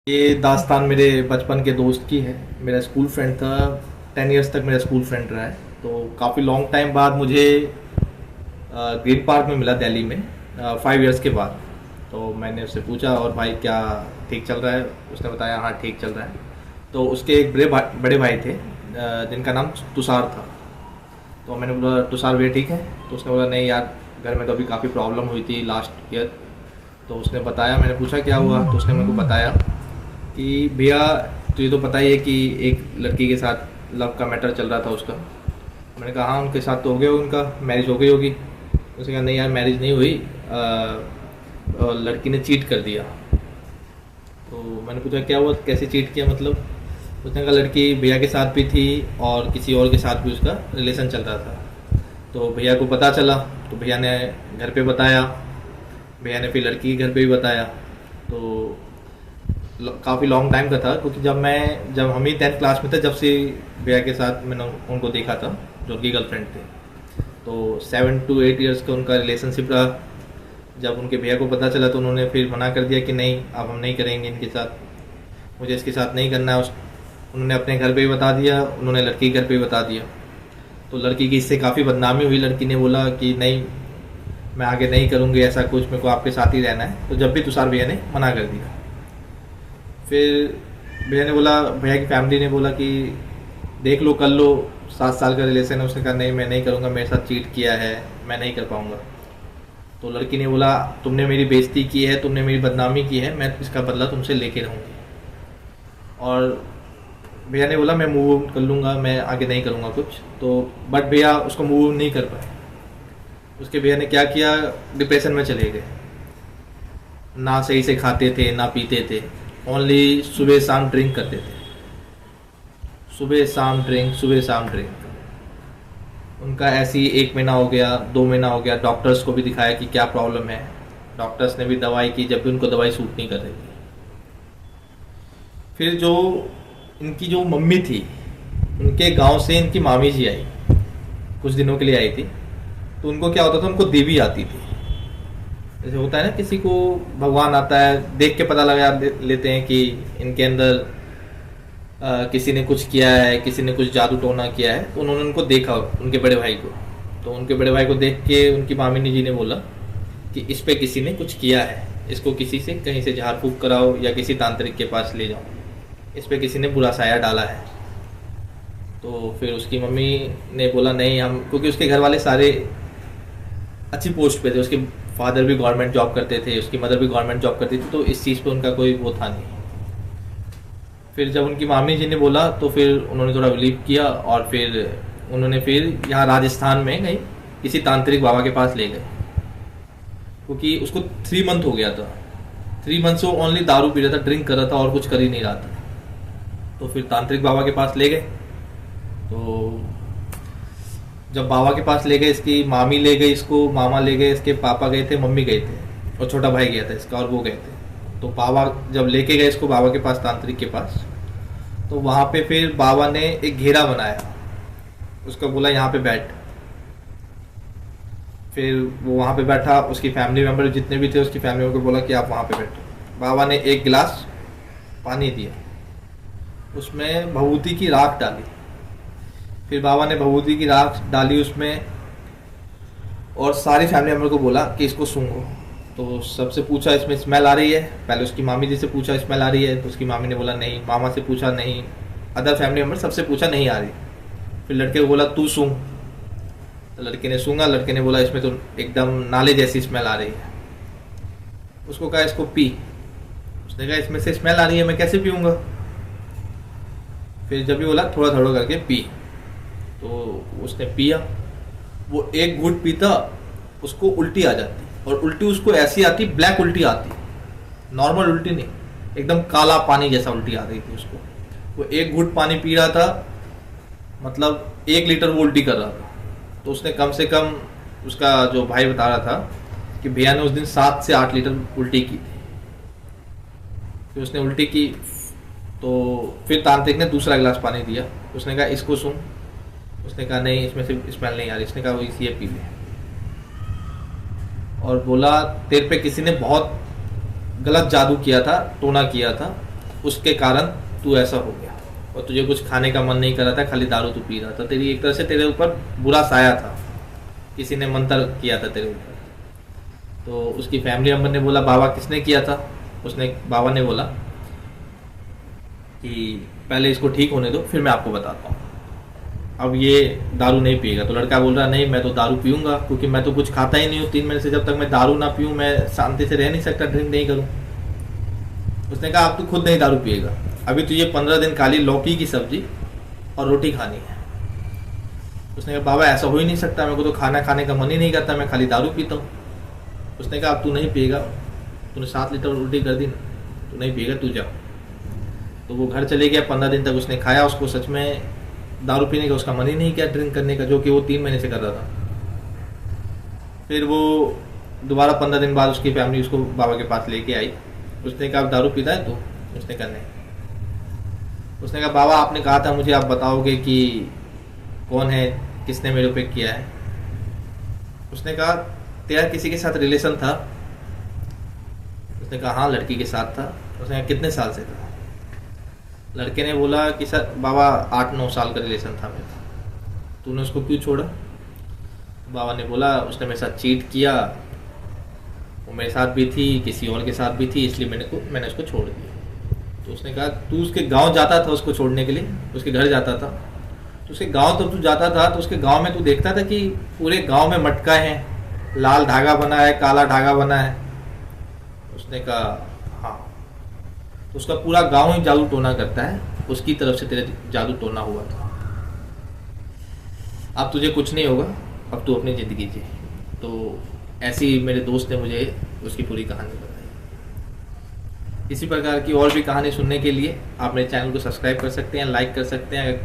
ये दास्तान मेरे बचपन के दोस्त की है। मेरा स्कूल फ्रेंड था। 10 इयर्स तक मेरा स्कूल फ्रेंड रहा है। तो काफ़ी लॉन्ग टाइम बाद मुझे ग्रीन पार्क में मिला दिल्ली में, 5 इयर्स के बाद। तो मैंने उससे पूछा, और भाई क्या ठीक चल रहा है? उसने बताया हाँ ठीक चल रहा है। तो उसके एक बड़े भाई थे, जिनका नाम तुषार था। तो मैंने बोला तुषार भैया ठीक है? तो उसने बोला नहीं यार, घर में तो अभी काफ़ी प्रॉब्लम हुई थी लास्ट ईयर। तो उसने बताया, मैंने पूछा क्या हुआ? तो उसने मेरे को बताया कि भैया तुझे तो पता ही है कि एक लड़की के साथ लव का मैटर चल रहा था उसका। मैंने कहा हाँ उनके साथ तो हो गया, उनका मैरिज हो गई होगी। उसने कहा नहीं यार मैरिज नहीं हुई, लड़की ने चीट कर दिया। तो मैंने पूछा क्या हुआ, कैसे चीट किया मतलब? उसने कहा लड़की भैया के साथ भी थी और किसी और के साथ भी उसका रिलेशन चल रहा था। तो भैया को पता चला, तो भैया ने घर पे बताया, भैया ने फिर लड़की के घर पे भी बताया। तो काफ़ी लॉन्ग टाइम का था, क्योंकि जब हम ही 10th क्लास में थे, जब से भैया के साथ मैंने उनको देखा था, जो उनकी गर्लफ्रेंड थे। तो 7 to 8 इयर्स का उनका रिलेशनशिप रहा। जब उनके भैया को पता चला तो उन्होंने फिर मना कर दिया कि नहीं अब हम नहीं करेंगे इनके साथ, मुझे इसके साथ नहीं करना है। उन्होंने अपने घर पे भी बता दिया, उन्होंने लड़की के घर पे भी बता दिया। तो लड़की की इससे काफ़ी बदनामी हुई। लड़की ने बोला कि नहीं मैं आगे नहीं करूँगी ऐसा कुछ, मेरे को आपके साथ ही रहना है। तो जब भी तुषार भैया ने मना कर दिया। फिर भैया ने बोला, भैया की फैमिली ने बोला कि देख लो कर लो, 7 साल का रिलेशन है। उसने कहा नहीं मैं नहीं करूँगा, मेरे साथ चीट किया है, मैं नहीं कर पाऊँगा। तो लड़की ने बोला तुमने मेरी बेइज्जती की है, तुमने मेरी बदनामी की है, मैं इसका बदला तुमसे लेके रहूँगी। और भैया ने बोला मैं मूव ऑन कर लूँगा, मैं आगे नहीं करूँगा कुछ। तो बट भैया उसको मूव ऑन नहीं कर पाए। उसके भैया ने क्या किया, डिप्रेशन में चले गए। ना सही से खाते थे ना पीते थे, ओनली सुबह शाम ड्रिंक करते थे। सुबह शाम ड्रिंक, सुबह शाम ड्रिंक। उनका ऐसे ही 1 महीना हो गया, 2 महीना हो गया। डॉक्टर्स को भी दिखाया कि क्या प्रॉब्लम है। डॉक्टर्स ने भी दवाई की, जब भी उनको दवाई सूट नहीं कर रही थी। फिर जो इनकी जो मम्मी थी, उनके गांव से इनकी मामी जी आई, कुछ दिनों के लिए आई थी। तो उनको क्या होता था, उनको देवी आती थी। जैसे होता है ना किसी को भगवान आता है, देख के पता लगा लेते हैं कि इनके अंदर किसी ने कुछ किया है, किसी ने कुछ जादू टोना किया है। तो उन्होंने उनको देखा, उनके बड़े भाई को। तो उनके बड़े भाई को देख के उनकी मामी जी ने बोला कि इस पे किसी ने कुछ किया है, इसको किसी से कहीं से झाड़ फूक कराओ या किसी तांत्रिक के पास ले जाओ, इस पे किसी ने बुरा साया डाला है। तो फिर उसकी मम्मी ने बोला नहीं हम, क्योंकि उसके घर वाले सारे अच्छी पोस्ट पे थे। उसके फादर भी गवर्नमेंट जॉब करते थे, उसकी मदर भी गवर्नमेंट जॉब करती थी। तो इस चीज़ पे उनका कोई वो था नहीं। फिर जब उनकी मामी जी ने बोला तो फिर उन्होंने थोड़ा बिलीव किया, और फिर उन्होंने फिर यहाँ राजस्थान में कहीं किसी तांत्रिक बाबा के पास ले गए। क्योंकि उसको 3 मंथ हो गया था। 3 मंथ से वो ओनली दारू पी रहा था, ड्रिंक कर रहा था, और कुछ कर ही नहीं रहा था। तो फिर तांत्रिक बाबा के पास ले गए। तो जब बाबा के पास ले गए, इसकी मामी ले गई इसको, मामा ले गए, इसके पापा गए थे, मम्मी गए थे, और छोटा भाई गया था इसका, और वो गए थे। तो बाबा जब लेके गए इसको बाबा के पास, तांत्रिक के पास, तो वहाँ पे फिर बाबा ने एक घेरा बनाया, उसको बोला यहाँ पे बैठ। फिर वो वहाँ पे बैठा। उसकी फैमिली मेम्बर जितने भी थे, उसकी फैमिली मेम्बर को बोला कि आप वहाँ पे बैठो। बाबा ने एक गिलास पानी दिया, उसमें भभूति की राख डाली। फिर बाबा ने भभूति की राख डाली उसमें, और सारी फैमिली मेम्बर को बोला कि इसको सूंघो। तो सबसे पूछा इसमें स्मेल आ रही है? पहले उसकी मामी जी से पूछा स्मेल आ रही है, तो उसकी मामी ने बोला नहीं। मामा से पूछा नहीं, अदर फैमिली मेम्बर सबसे पूछा नहीं आ रही। फिर लड़के को बोला तू सूंघ। तो लड़के ने सूंघा। लड़के ने बोला इसमें तो एकदम नाले जैसी स्मेल आ रही है। उसको कहा इसको पी। उसने कहा इसमें से स्मेल आ रही है, मैं कैसे पीऊँगा? फिर जब भी बोला थोड़ा थोड़ा करके पी। तो उसने पिया। वो एक घूंट पीता, उसको उल्टी आ जाती। और उल्टी उसको ऐसी आती, ब्लैक उल्टी आती, नॉर्मल उल्टी नहीं, एकदम काला पानी जैसा उल्टी आ रही थी उसको। वो एक घूंट पानी पी रहा था, मतलब 1 लीटर वो उल्टी कर रहा था। तो उसने कम से कम, उसका जो भाई बता रहा था कि भैया ने उस दिन 7 से 8 लीटर उल्टी की थी। फिर उसने उल्टी की, तो फिर तांत्रिक ने दूसरा गिलास पानी दिया। उसने कहा इसको सूंघ। उसने कहा नहीं इसमें से स्मेल नहीं आ रही। इसने कहा वो इसी पी ले। और बोला तेरे पे किसी ने बहुत गलत जादू किया था, टोना किया था, उसके कारण तू ऐसा हो गया, और तुझे कुछ खाने का मन नहीं कर रहा था, खाली दारू तू पी रहा था। तेरी एक तरह से तेरे ऊपर बुरा साया था, किसी ने मंत्र किया था तेरे ऊपर। तो उसकी फैमिली मेम्बर ने बोला बाबा किसने किया था? बाबा ने बोला कि पहले इसको ठीक होने दो, फिर मैं आपको बताता हूँ। अब ये दारू नहीं पिएगा। तो लड़का बोल रहा नहीं, मैं तो दारू पीऊँगा, क्योंकि मैं तो कुछ खाता ही नहीं हूँ 3 महीने से। जब तक मैं दारू ना पीऊँ मैं शांति से रह नहीं सकता, ड्रिंक नहीं करूँ। उसने कहा अब तू खुद नहीं दारू पिएगा, अभी तुझे 15 दिन खाली लौकी की सब्जी और रोटी खानी है। उसने कहा बाबा ऐसा हो ही नहीं सकता, मेरे को तो खाना खाने का मन ही नहीं करता, मैं खाली दारू पीता हूँ। उसने कहा अब तू नहीं पिएगा, तूने 7 लीटर उल्टी कर दी ना, तू नहीं पिएगा, तू जा। तो वो घर चले गया। 15 दिन तक उसने खाया, उसको सच में दारू पीने का उसका मन ही नहीं किया, ड्रिंक करने का, जो कि वो 3 महीने से कर रहा था। फिर वो दोबारा 15 दिन बाद उसकी फैमिली उसको बाबा के पास लेके आई। उसने कहा दारू पीता है तो? उसने कहा नहीं। उसने कहा बाबा आपने कहा था मुझे, आप बताओगे कि कौन है, किसने मेरे पे किया है। उसने कहा तेरा किसी के साथ रिलेशन था? उसने कहा हाँ लड़की के साथ था। उसने कहा कितने साल से था? लड़के ने बोला कि सर बाबा 8-9 साल का रिलेशन था मेरा। तूने उसको क्यों छोड़ा? बाबा ने बोला उसने मेरे साथ चीट किया, वो मेरे साथ भी थी, किसी और के साथ भी थी, इसलिए मैंने उसको छोड़ दिया। तो उसने कहा तू उसके गांव जाता था उसको छोड़ने के लिए, उसके घर जाता था, तो उसके गांव तब तू जाता था तो उसके गांव में तू देखता था कि पूरे गांव में मटका है, लाल धागा बना है, काला धागा बना है? उसने कहा हाँ। तो उसका पूरा गांव ही जादू टोना करता है, उसकी तरफ से तेरे जादू टोना हुआ था। अब तुझे कुछ नहीं होगा, अब तू अपनी ज़िंदगी जी। तो ऐसी मेरे दोस्त ने मुझे उसकी पूरी कहानी बताई। इसी प्रकार की और भी कहानी सुनने के लिए आप मेरे चैनल को सब्सक्राइब कर सकते हैं, लाइक कर सकते हैं।